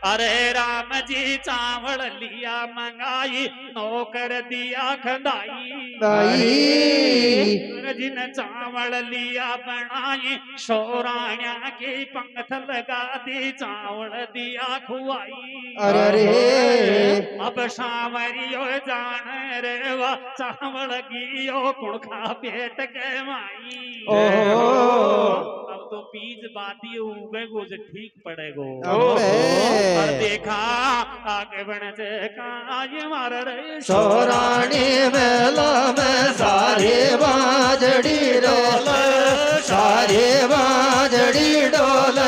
अरे राम जी चावल लिया मंगाई नौकर दिया खंडाई जिन चावल लिया बनाई शोराण्या की पंखत लगा दी चावल दिया खुआई अरे अब सावरियो जान रे वा चावल गियो कुणखा पेट के माई अब तो बीज बाती उगेगो जो ठीक पड़ेगो और देखा आगे बढ़ने से काज मार रहे सोराणी मेला में सारे बाजड़ी डोल सारे बाजड़ी डोल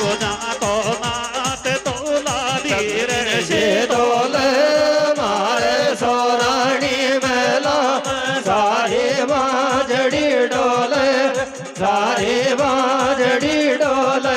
बुझा को मात तोला धीर से डोल मारे सोराणी मेला सारे बाजड़ी डोल सारे बाजड़ी डोल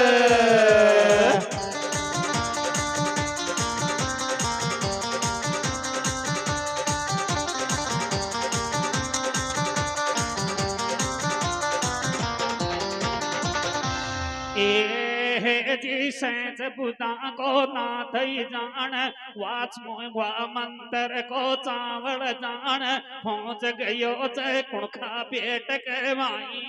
जी सैंस बुदा को ना थई जान वाच मोवा मंत्र को चावल जान पहुंच गयो चे कुणखा पेट के माई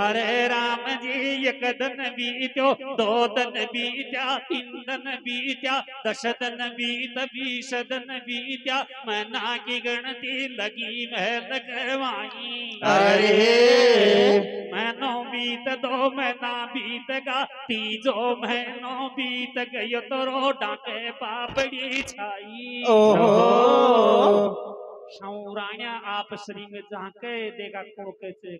अरे राम जी एक दिन बीत्यो दो दिन बीत्या तीन दिन बीत्या 10 दिन बीत 20 दिन बीत्या महीना की गिनती लगी महल के माई महीनों बीत 2 महीना बीतगा तीजो महीनो बीत गयो तो रो डाके पापड़ी छाई सौराण्या आप श्री में जाके देगा कुणके से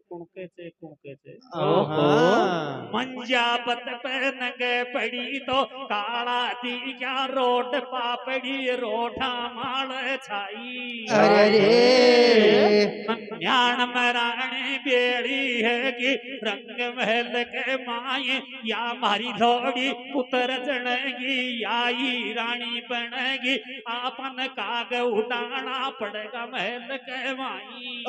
मंजा पत पे नगे पड़ी तो काला दी क्या रोड पापड़ी रोठा माल छाई न्याण मराने बेड़ी है कि रंग महल के माए या मारी धोड़ी पुत्र जनेगी याई रानी बनेगी आपन काग उड़ाना पड़ेगा महल के माई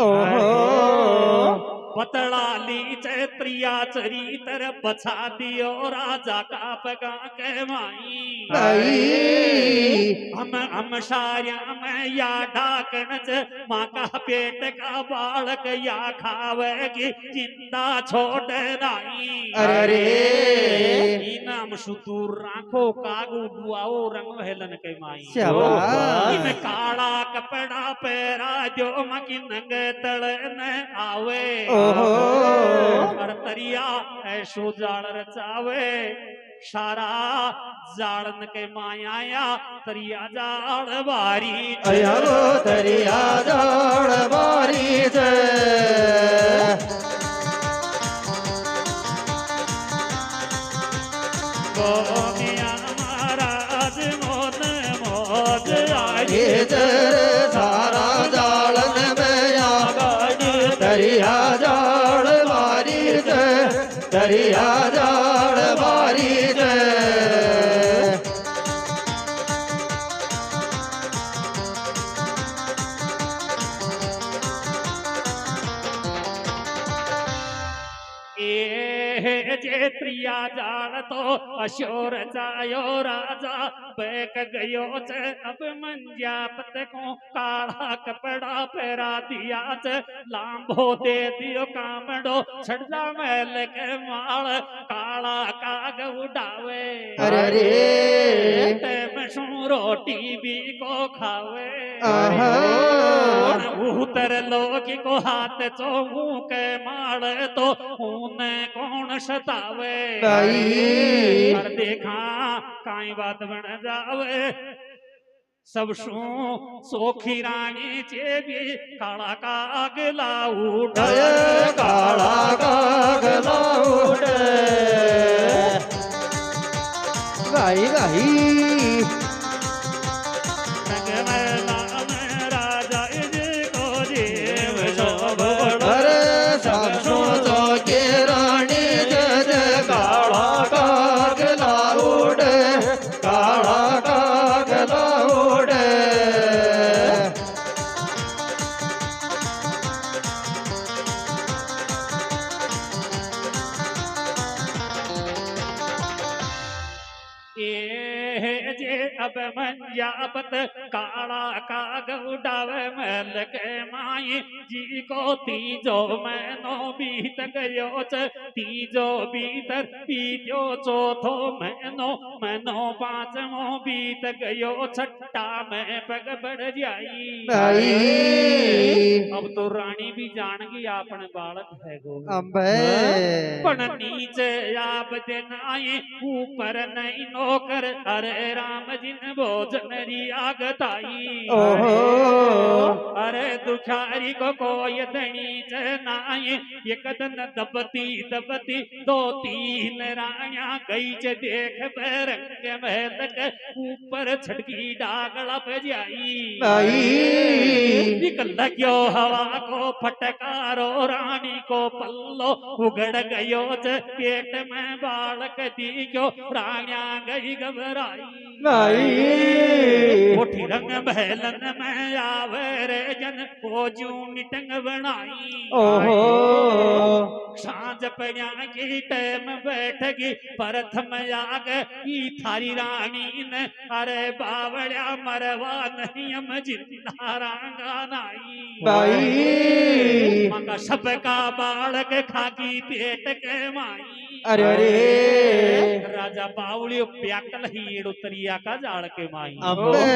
पतला ली चैत्रिया चरितर बछा दियो राजा का पगा के माई हम साया में या ढाकन माँ का पेट का बालक या खावेगी चिंता छोड़ राई नाम सुतूर राखो कागू दुआओ रंग हेलन के माई इन काला कपड़ा पेरा जो मकी नंग तल न आवे और तरिया ऐसो जाल रचावे सारा जालन के माया तरिया जाल बारी तरिया जाल बारी महाराज मोद मोद आगे सारा जालन में दरिया जाल बारी दरिया जाल बारी जे त्रिया जाल तो अशोर जायो राजा बैक गयो च अब मंजा पत को काला कपड़ा पहरा दिया च लांबो दे दियो कामड़ो छड़जा महल के माल काला काग उड़ावे मशू रोटी भी को खावे उतर लोग को हाथ चोहू के माल तो ऊने कौन सतावे पर देखा काई बात बन जावे सब सोखी रानी चे भी काला काग लाउड काला काग लाउड गाई गाई राजा को देव सब के रानी जज काला काग लाउड काला काग लाउड जे अब मंजापत काला काग उड़ावे महल के माई जी को तीजो महीनो बीत गयो च तीजो भीतर बीत्यो चौथो महीनो महीनो पांचवो बीत गयो छठा में पग बढ़ जाई भाई अब तो रानी भी जान गई आपने बालक है गो अंबे पण नीचे आप दिन आए ऊपर नहीं नौकर अरे राम जिन भोजन रियागताई ओहो अरे दुखारी को कोई धनी चनाए एक दिन दबती दबती दो तीन रानिया गई च देख रंग महल के ऊपर छटकी डागला पे जाई भाई निकल गयो हवा को फटकारो रानी को पल्लो उगड़ गयो च पेट में बालक दिखो रानिया गई घबराई भाई उठी रंग महलन में आवे रे जन को जू निटंग बनाई ओहो सांझ पया की टाइम बैठगी प्रथम याग ई थारी रानी ने अरे बावड़िया मरवा नहीं हम जिंदा रांगा नाई भाई मका सबका बालक खागी पेट के माई अरे अरे राजा बावड़ियो प्याकल हीड़ उतरिया का जाड़ के माई अंबे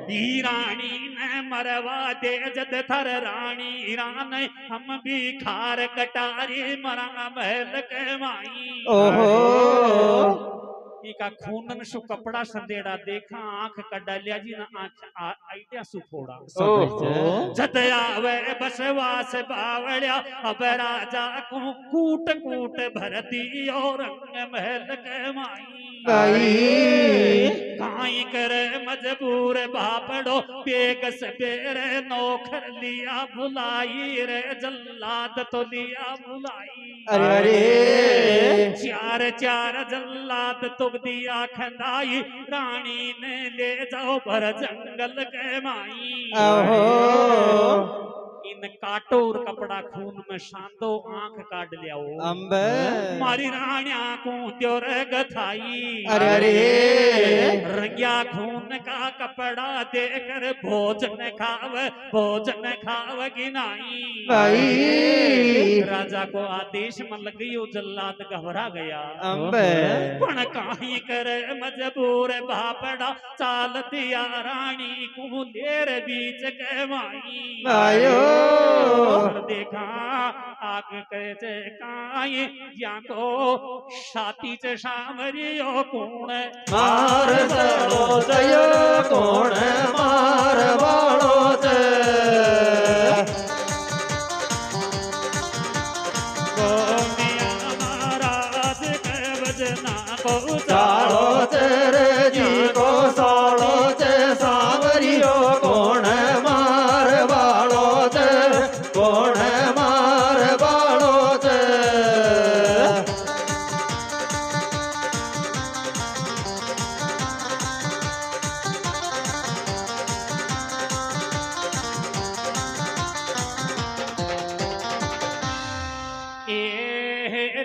दी रानी ने मरवा दे जद थर रानी रान हम भी खार कटारी मरा महल के माई ओहो इका खूनन सु कपड़ा संदेड़ा देखा आंख कड़ा लिया जी ना आंख आइडिया सु फोड़ा जद आवे बसवास बावड़िया अब राजा को कूट कूट भर दी और रंग महल के माई काई करे मजबूर बापड़ो बेग सवेरे नौकर लिया भुलाई रे जल्लाद तो लिया भुलाई अरे अरे चार चार जल्लाद तुग दिया खंदाई रानी ने ले जाओ भर जंगल के माई ओहो इन काटो और कपड़ा खून में शांतो आंख काट लिया अंबे मारी रानिया को त्योर गथाई अरे अरे रंगिया खून का कपड़ा देकर भोजन खाव गिनाई भाई राजा को आदेश में लग गई जल्लाद घबरा गया अंबे पण काहे कर मजबूर बापड़ा चाल दिया रानी को लेर बीच के माई आयो और देखा आग कैसे काये या को छाती च सामरियो कोण मार सड़ो जयो कोण मार बाड़ो जे गोमिया महाराज के वजना को चालो तेरे जी को साड़ो जे सामरियो कोण मार बाड़ो जे कोण मार बाड़ो जे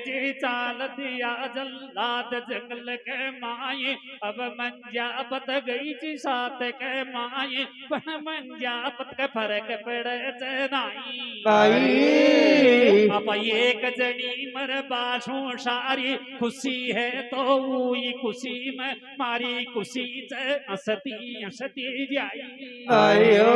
जी चाल दिया जल्लाद जंगल के माए अब मंजापत गई जी साथ के माए पण मंजापत के फर्क पड़े चनाई भाई अब एक जनी मर बासों सारी खुशी है तो हुई खुशी में मारी खुशी से हंसती जाई आयो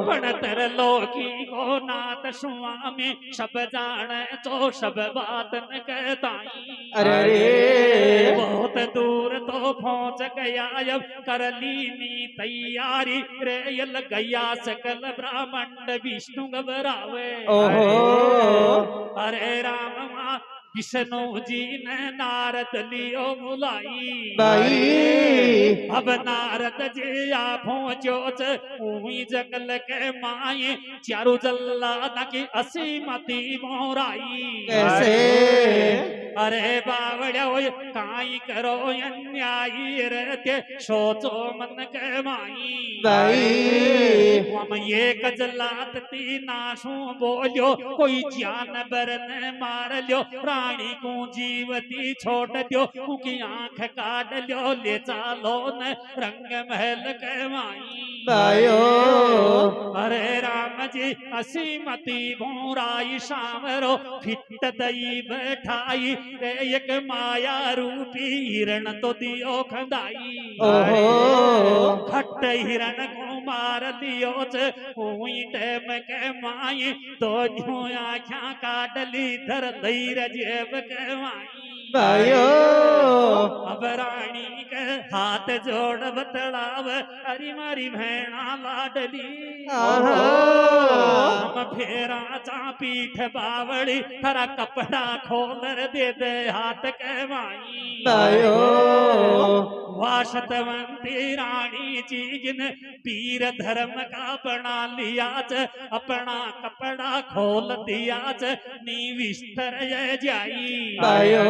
पण तर लोकी को नाथ स्वामी सब जाने तो सब बात न कहताई अरे अरे बहुत दूर तो पहुंच गया अब कर लीनी तैयारी रेल गया सकल ब्राह्मण विष्णु घबरावे ओहो अरे राम विष्णु जी ने नारद लियो बुलाई भाई अब नारद जी आ पहुंचो उही जंगल के माए चारू जल्लाद की असीमती मोराई कैसे अरे बावड़िया काई करो अन्यायी रहते सोचो मन के माई दाई हम ये कजलात ती नासू बोलियो कोई जानवर ने मार लियो रानी को जीवती छोड़ दियो उनकी आंख काट लियो ले चालो न रंग महल के माई दायो अरे राम जी असीमती भोराई शामरो फिट दई बैठाई रे एक माया रूपी हिरण तो दियो खंदाई ओहो खट हिरण को मार दियो च हुई टेम के माई दोनों आँखा काट ली धर धैर जेब के माई दायो अब रानी के हाथ जोड़ बतलाव अरे मारी भैणा लाडली आहा हम फेरा चा पीठ बावड़ी थरा कपड़ा खोल दे दे हाथ के माई दायो वासतवंती रानी जी जिन वीर धर्म का बना लिया च अपना कपड़ा खोल दिया च नी विस्तर जाई दायो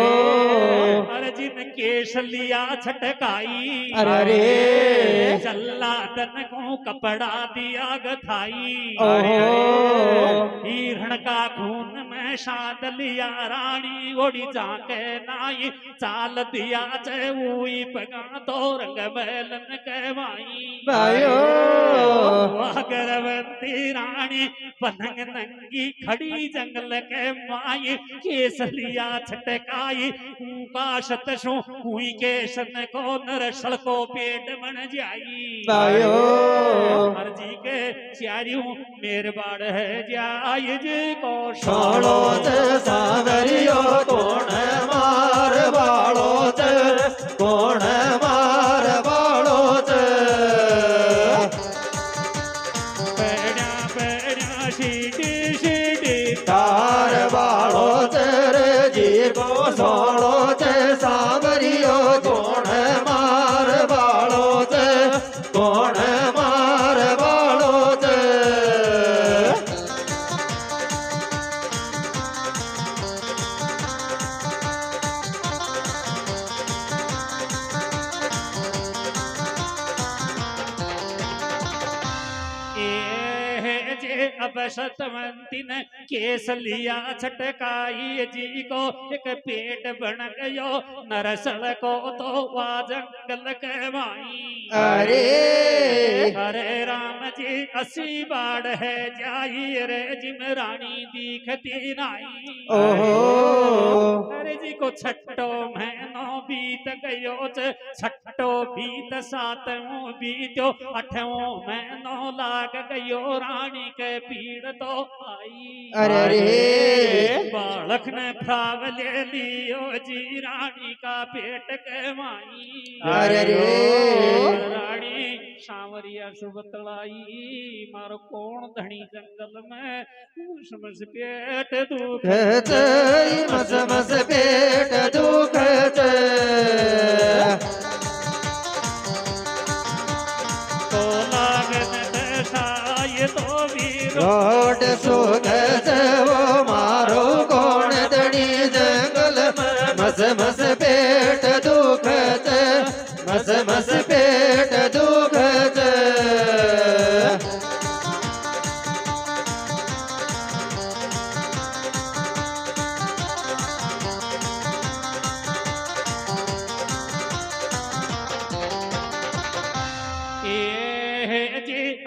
अरे जिन केश लिया छटकाई अरे जल्लादन को कपड़ा दिया गथाई ओहो हिरण का खून में शाद लिया रानी ओड़ी जाके नाई चाल दिया चूई पगा तो रंग बैलन कहवाई दायो वह गर्भवती रानी पलंग नंगी खड़ी जंगल के माई केस लिया छटकाई का शतशु हुई के सन को नरसल को पेट बन जाई दायो हर जी के चारियों मेरे बाड़ है जाय जी को सोलो ते सावरियो कोण मार बाळो ते कोण मार बाळो ते पेड़ा पेड़ा सीटी सीटी तार बाळो ते रे जीवो सोलो ते सावरियो कोण मार बाळो ते कोण मार बाळो ते जे अब सतवंती ने केस लिया छटकाई जी को एक पेट बन गयो नरसल को तो वा जंगल कहवाई अरे राम जी असी बाढ़ है जाई रे जिम रानी दिखती नाई ओहो अरे जी को छठो महीनो बीत गयो छठो बीत सातों बीतो अठों महीनो लाग गयो रानी के पीड़ तो आई अरे रे बालक ने फ्राव ले लियो जी रानी का पेट के माई अरे रे रानी सांवरिया सुबतलाई मारो कौन धनी जंगल में समझ पेट दुख मस मस पेट दुखत तो लागन दशाय तो वीरो रोड सुखत वो मारो कौन धनी जंगल में मस मस पेट दुखत मस मस पेट दुखत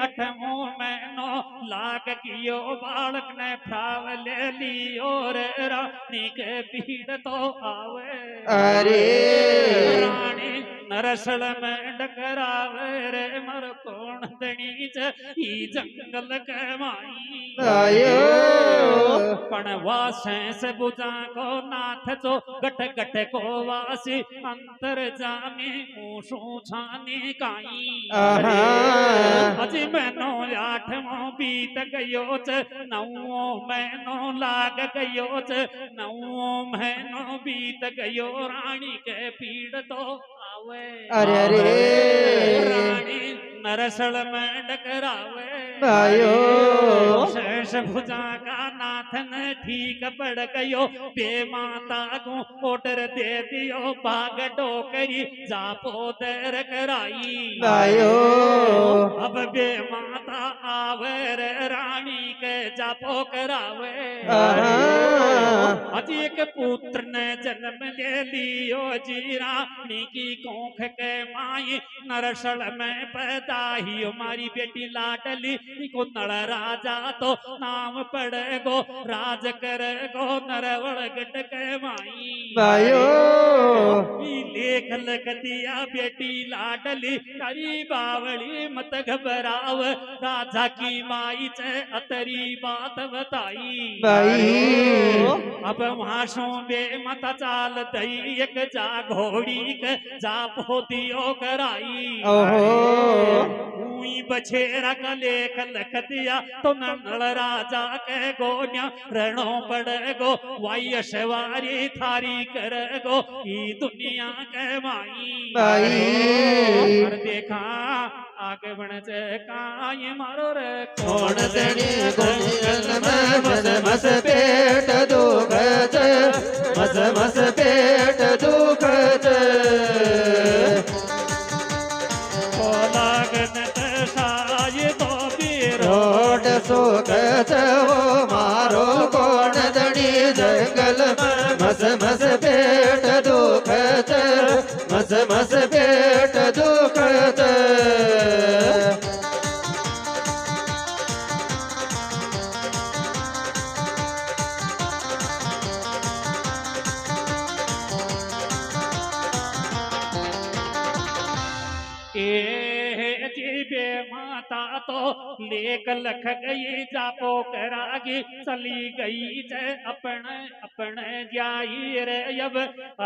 अठमो महीनो लाग कियो बालक ने फ्राव ले लियो रे रानी के पीड़ तो आवे अरे रानी नरसल में डकरावे रे मर कौन धनी ई जंगल के माई आयो पण वासे से बुझा को नाथ जो गट गट को वासी अंतर जामी ऊसू छानी काई आहा अजी मैनो आठवों बीत गयो नवो महीनो लाग गयो नवो महीनो बीत गयो रानी के पीड़ तो आवे अरे अरे रानी नरसड़ में डकरावे भाइयो शेष भुजा का नाथन ठीक पड़ गयो बे माता को ऑर्डर दे दियो भाग डोकरी जापो दर कराई भाइयो अब बे माता आवर रानी के जापो करावे अज एक पुत्र ने जन्म ले लियो जी रानी की कोख के माई नरसड़ में पैदा ही हमारी बेटी लाडली को नड़ राजा तो नाम पड़ेगो राज करेगो नरवड़ गट के माई भाइयो लेख लख दिया बेटी लाडली करी बावली मत घबराव राजा की माई चे अतरी बात बताई भाई अब वहां सो बे मत चाल दई एक जा घोड़ी के जा पोतियो कराई हुई बछेरा का लेख लख दिया तो नल राजा के गोन्या रणो पड़ेगो वाई सवारी थारी करेगो ई दुनिया के माई और देखा आगे बढ़ का ये मारो रे कौन तणी गुंजन में मस मस पेट दुखत मस मस पेट दुखत लागन साय तो रोड सुखत वो मारो कौन तणी जंगल में मस मस पेट दुखत मस मस पेट दुखत जीबे माता तो लेख लख गई जापो करागी चली गई जय अपने अपने जाई रे अब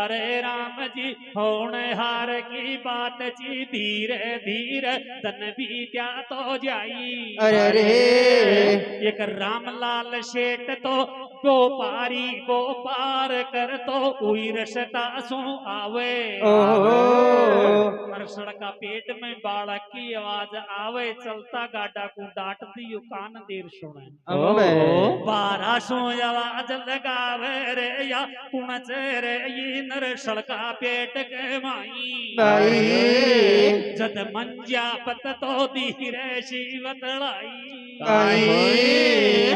अरे राम जी होने हार की बात जी धीरे धीरे धन भी क्या तो जाई अरे रे एक रामलाल शेठ तो गोपारी गोपार कर तो उई रसता सो आवे नरसड़ का पेट में बालक की आवाज आवे चलता गाडा को डांट दियो कान देर सुने 1200 आवाज लगावे रे या कुणच रे ये नरसड़ का पेट के माई जद मंजा पत तो धीरे शिवत लाई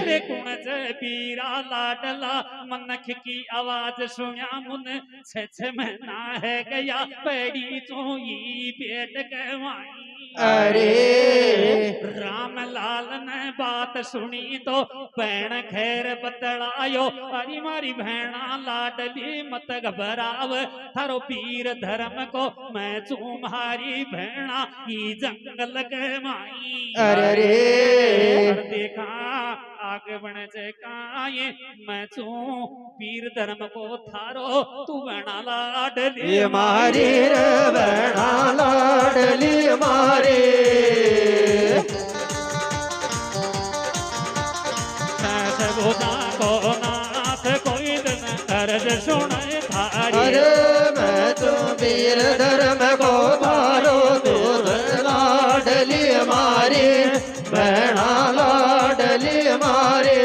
रे कुणच पीरा लाडला मनख की आवाज सुनिया मुन छे महीना है गया पेड़ी चोई पेट के माई अरे रामलाल ने बात सुनी तो भैन खैर बतलायो अरे मारी भैना लाडली मत घबराव थारो पीर धर्म को मैं तुम्हारी भैना ही जंगल के माई अरे देखा आगे बढ़े जे काये मैं चू पीर धर्म को थारो तू भैना लाडली मारी रे भैना लाडली मारी भुजा को नाथ कोई दिन अर्ज सुने थारी अरे मैं तू वीर धर्म को थारो दूर लाडली मारी भैना लाडली मारी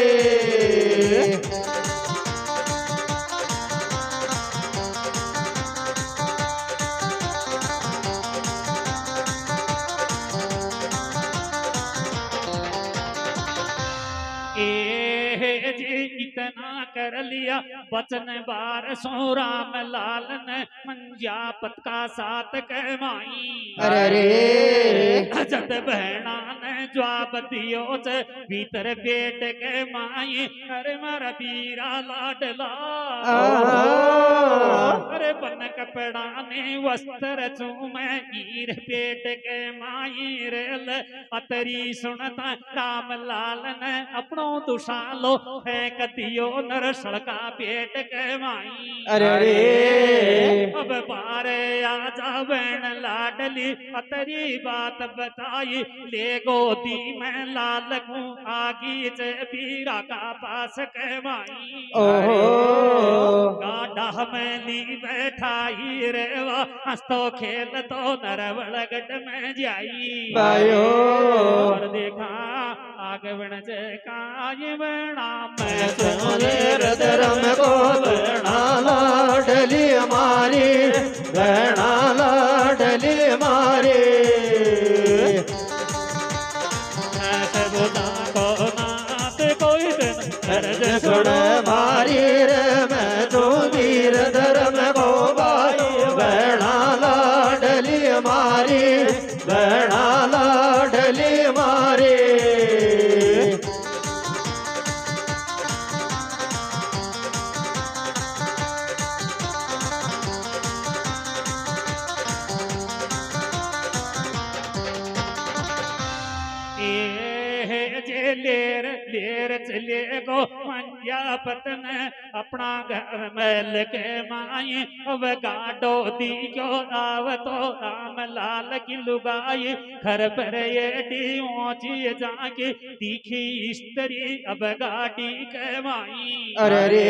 इतना कर लिया बचन बार सो राम लाल ने मंजापत का साथ कहमाई अरे जद बहना ने जवाब दियो च भीतर बेट के माई अरे मारा पीरा लाडला अरे बन कपड़ा ने वस्त्र चूमे ईर पेट के माई रेल अतरी सुनता राम लाल ने अपनो दुशालो फेंक दियो नरसड़ का पेट के माई अरे अब बारे आजा बहन लाडली अतरी बात बताई ले गोदी में लाल को आगी से पीरा का पास के माई गाट डाह में ली बैठाई रे वा हंसतो खेल तो नरवल गट में जाई बायो और देखा आगे बण जे काय बणा मैं सुनेर धर्म को बहना लाडली मारी बहना लाडली मारी कोई दिन अर्ज सुन मारी रे मैं तो वीर धर्म को भाई बहना लाडली मारी बहना लाडली मारी लेर लेर चले गो मंजा पतन अपना घर मैल के माई अब गाडो दी क्यों आव तो राम लाल की लुगाई घर पर ये डी ऊंची जाके तीखी स्त्री अब गाड़ी के माई अरे रे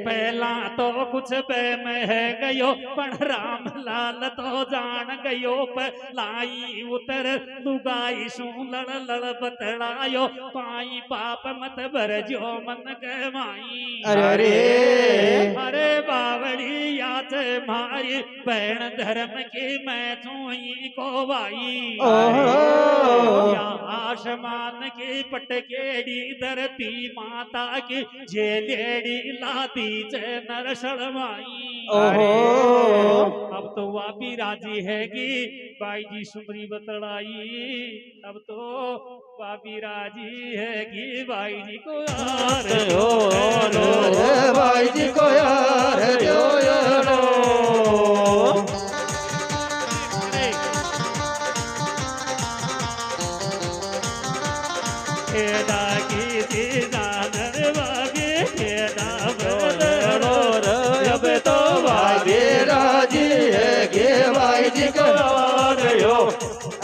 पहला तो कुछ पे मह गयो पण राम लाल तो जान गयो पर लाई उतर लुगाई सू लड़ लड़ बतड़ायो पाई पाप मत भरजो मन के माई अरे रे अरे बावड़ी याद मारी बहन धर्म की मैं चुई को भाई या आसमान की पटकेड़ी धरती माता की जेलेड़ी लादी चे नर शर्माई अब तो वापी राजी हैगी भाई जी सुमरी बतड़ाई अब तो वापी राजी हैगी भाई जी को यार भाई जी को यार खेदा की जान बागे खेदा बदलो अब तो भाई राजी है गे भाई जी को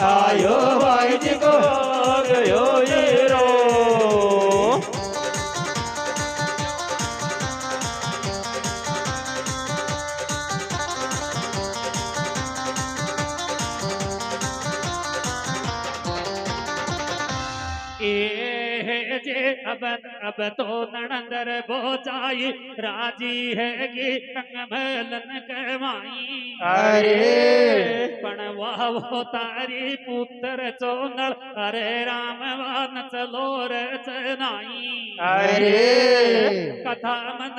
आयो भाई जी को गयो ये रो अब तो नणंदर बोचाई राजी है कि कंगमलन कमाई अरे पण वाह वो तारी पुत्र चोनल अरे राम वान चलो रचनाई अरे कथा मन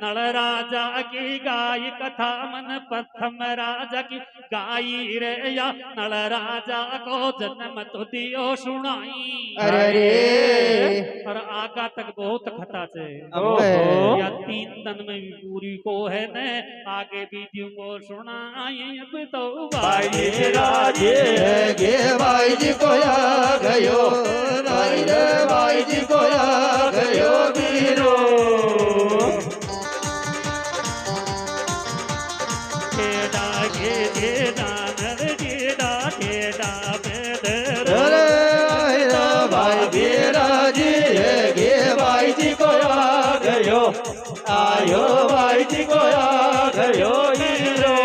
नल राजा की गाय कथा मन प्रथम राजा की गाई रे या नल राजा को जन्म तो दियो सुनाई अरे और आगा तक बहुत खता से या 3 दिन में भी पूरी को है न आगे भी को सुनाई अब तो भाई जी राजे गे भाई जी को आ गयो भाई जी को आ गयो वीरो खेड़ा गे दानर खेड़ा खेड़ा बेदर भाई वीरा जी गे भाई जी को आ गयो आयो भाई जी को आ गयो हीरो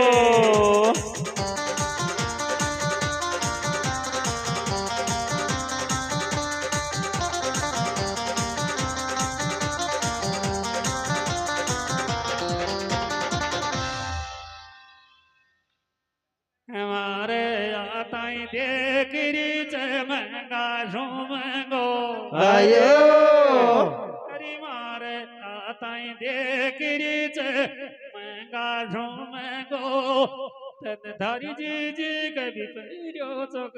हमारे आताई देखरी चमंगा झूमंगो आयो हरी मारे आताई देखरी चमंगा झूमंगो तन धारी जी कभी पैरो चौक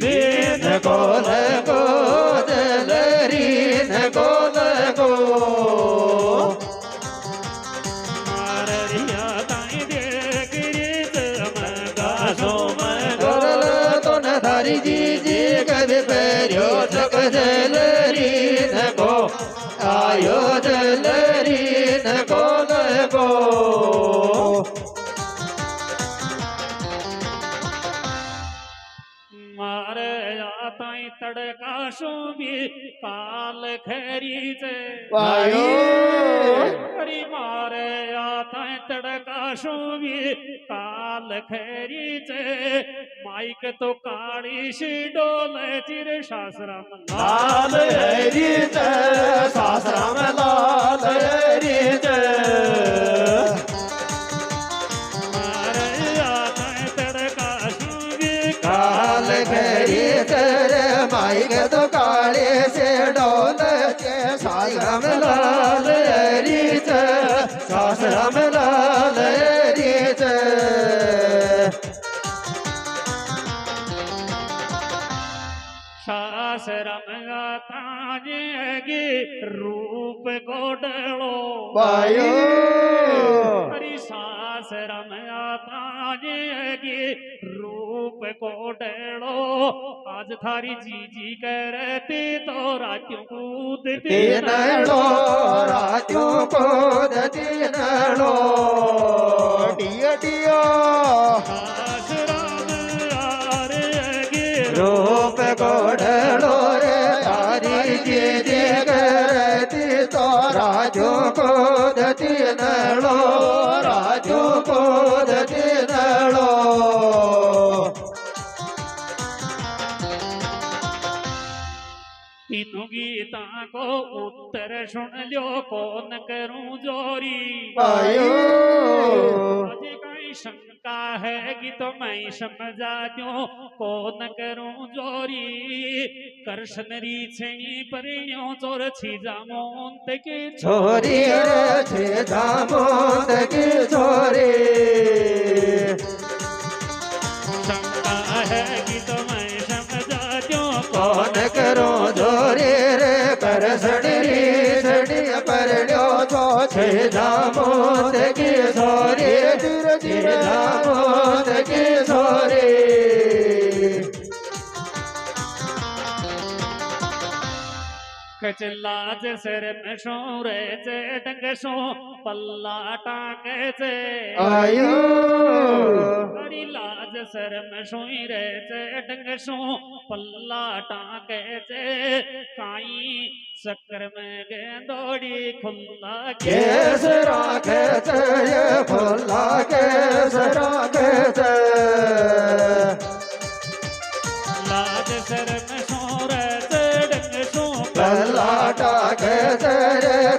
रीन को लगो रीन को लगो मारिया ताई देखरी चमंगा तो न धारी जी कभी पैरो चक रीन को आयो रीन को लगो मारे आताई तड़का शू भी काल खरी से वायो हरी मारे आता है तड़का शू भी काल खरी से माइक तो काली सी डोल चिर शास्त्र लाल हरी जय सासरा में लाल हरी जय काल खरी तेरे माइक तो काले से डोल के सासरा में लाल हरी जय सासरा में लाल हरी जय शास्त्रम ताजेगी रूप गोडलो वायो हरि शास्त्रम ताजेगी रूप गोडलो आज थारी जी करती तो रात्यों कूदती तीन लो रात्यों को तीन लो डिया डिया शास्त्रम आरेगी रूप गोढ़लो रे तारी जी करती तो राजू को तीन लो राजू को तीन लो तीनों गीता को उत्तर सुन लो कौन करूं जोरी आयो मुझे कहीं शंका है कि तो मैं समझा दूं कौन करूं जोरी कृष्ण री छेनी परियों चोर छीजा मोंत के छोरी रे छे दामोद की छोरी शंका है कि तो मैं समझा दूं कौन करो जोरी रे कर सड़ी सड़ी पर लो तो छे दामोद की छोरी छे दामोद की छोरी कचलाज सिर में सो रे चे डंग सो पल्ला टाके चे आयो हरी लाज सर में सोई रे चे डंग सो पल्ला टाके चे काई चक्कर में गेंदोड़ी खुल्ला केस राखे चे फुल्ला केस राखे चे लाज सर में सो रे चे डंग सो पल्ला टाके चे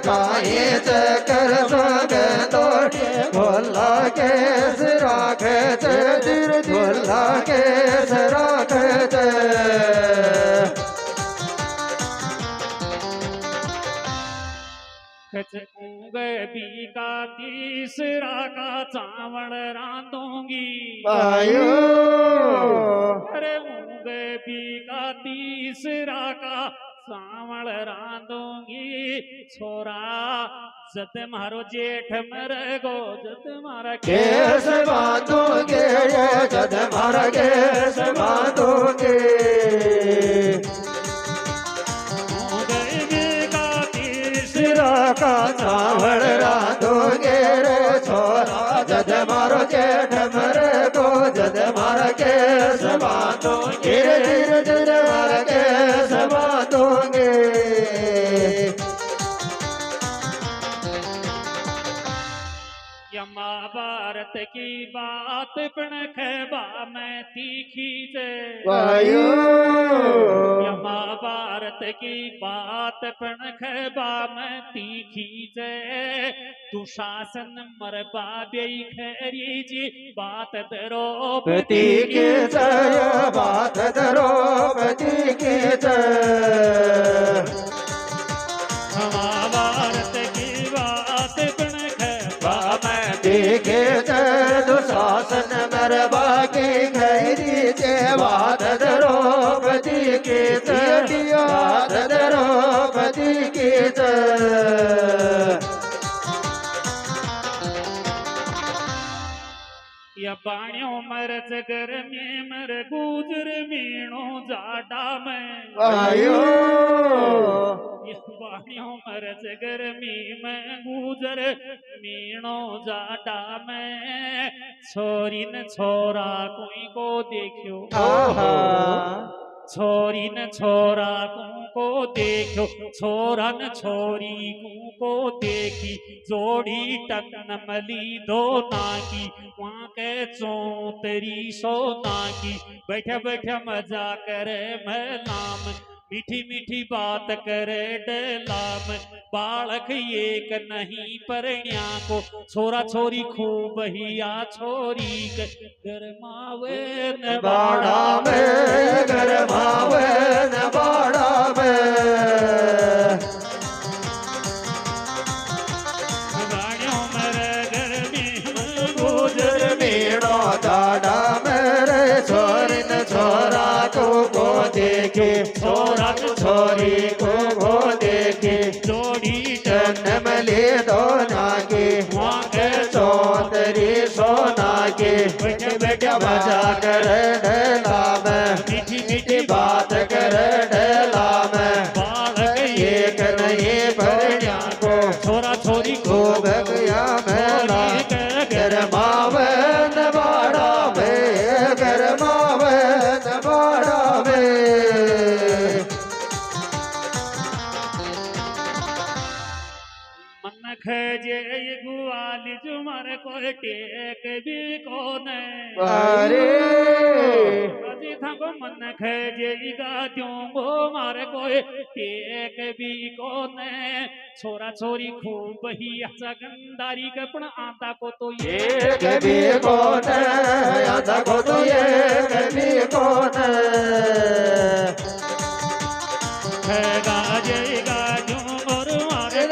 काई चक्कर में तोड़ी फुल्ला केस राखे चे फुल्ला केस राखे चे कचूंगे भी का तीसरा का चावल रांधूंगी आयो अरे मूंगे भी का तीसरा का चावल रांधूंगी छोरा जत मारो जेठ मरे गो जत मारा केस बांधोगे जद मार केस बांधोगे मूंगे भी का तीसरा सिरा का चावल रांधोगे रे छोरा जद मारो जेठ मरे गो जद मार केस बांधोगे धीरे धीरे मार केस बांधोगे यमा भारत की बात पण खेबा में तीखी से वायो यमा भारत की बात पण खेबा में तीखी से दुशासन मरबा बेई खरी जी बात दरो पति के जय बात दरो पति के जय यमा भारत की बात पण खेबा में देखे जय दुशासन मरबा की खैरी चे बात द्रौपदी के जय बात द्रौपदी के जय या बाणियों मरच गर्मी मर गुजर मीणो जाडा में आयो या बाणियों मरच गर्मी में गुजर मीणो जाडा में छोरी न छोरा कोई को देखियो आहा छोरी न छोरा को देखो, छोरा न छोरी को देखी, जोड़ी टन मली दो नाकी, वहाँ के चौतरी सोना की, बैठे बैठे मजा करे महलाम, मीठी मीठी बात करे डलाम, बालक एक नहीं परण्या को, छोरा छोरी खूब हिया छोरी के, गरमावे न बाड़ा में गरमावे न बाड़ा में, गाड़ियों मेरे गर्मी में गुजर मीणो दाड़ा मेरे छोरी न छोरा को देखे, छोरा न छोरी को देखे, जोड़ी जन्म ले दो नाके, वहाँ के चौतरी सोना के, बैठे बैठे मजा कर ढेला में, मीठी मीठी बात कर ढेला में, बालक एक नहीं परण्या को, छोरा छोरी खूब गया मेला, गरमावे न बाड़ा में, गरमावे न बाड़ा में। मन खजे गुआली जुमर को टेक भी कोने, अरे अजी थको मन खजे गाद्यों वो मारे को टेक भी कोने, छोरा छोरी खूब ही सगंदारी कपण आता को तो ये कभी कौन आधा को तो ये कभी कौन गाजेगा झूमर मारे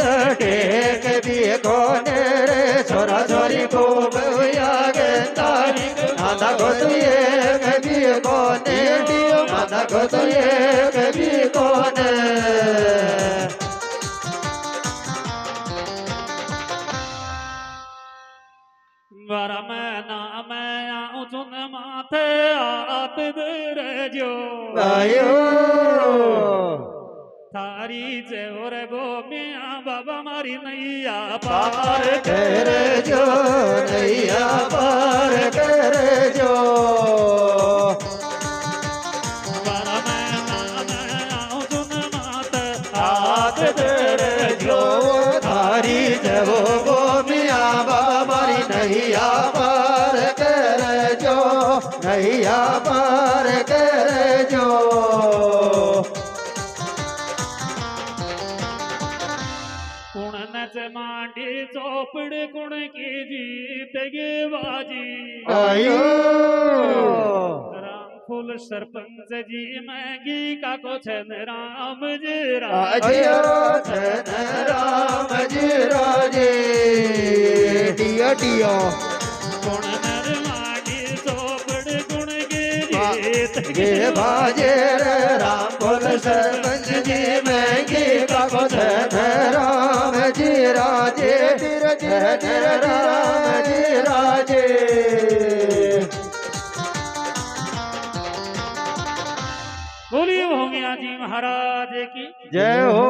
कभी कौन रे छोरा छोरी को भैया गेंदारी, आधा को तो ये कभी कौन आधा को तो ये कभी कौन। वरा मैं आऊं चुन माथे आत दर जो, आयो थारी जोर गो मियाँ बाबा मारी नैया पार कर जो, नैया पार कर जो, वरा मैं आऊं चुन माथे आत दर जो, थारी जब वो मियाँ बाबारी नैया पार कर जो, नैया पार कर जो। कुण नच मांडी चौपड़ कुण की जीत गे बाजी, आयो राम फूल सरपंच जी मैगी का को छन राम जी अजयो छन राम जी राजे, डियो डियो कुण नर मांडी चौपड़ कुण की जीत गे बाजे रे राम बोल सरपंच जी महंगी का को छन राम जी राजे, छन राम जी राजे। बोलिए भोगिया जी महाराज की जय हो।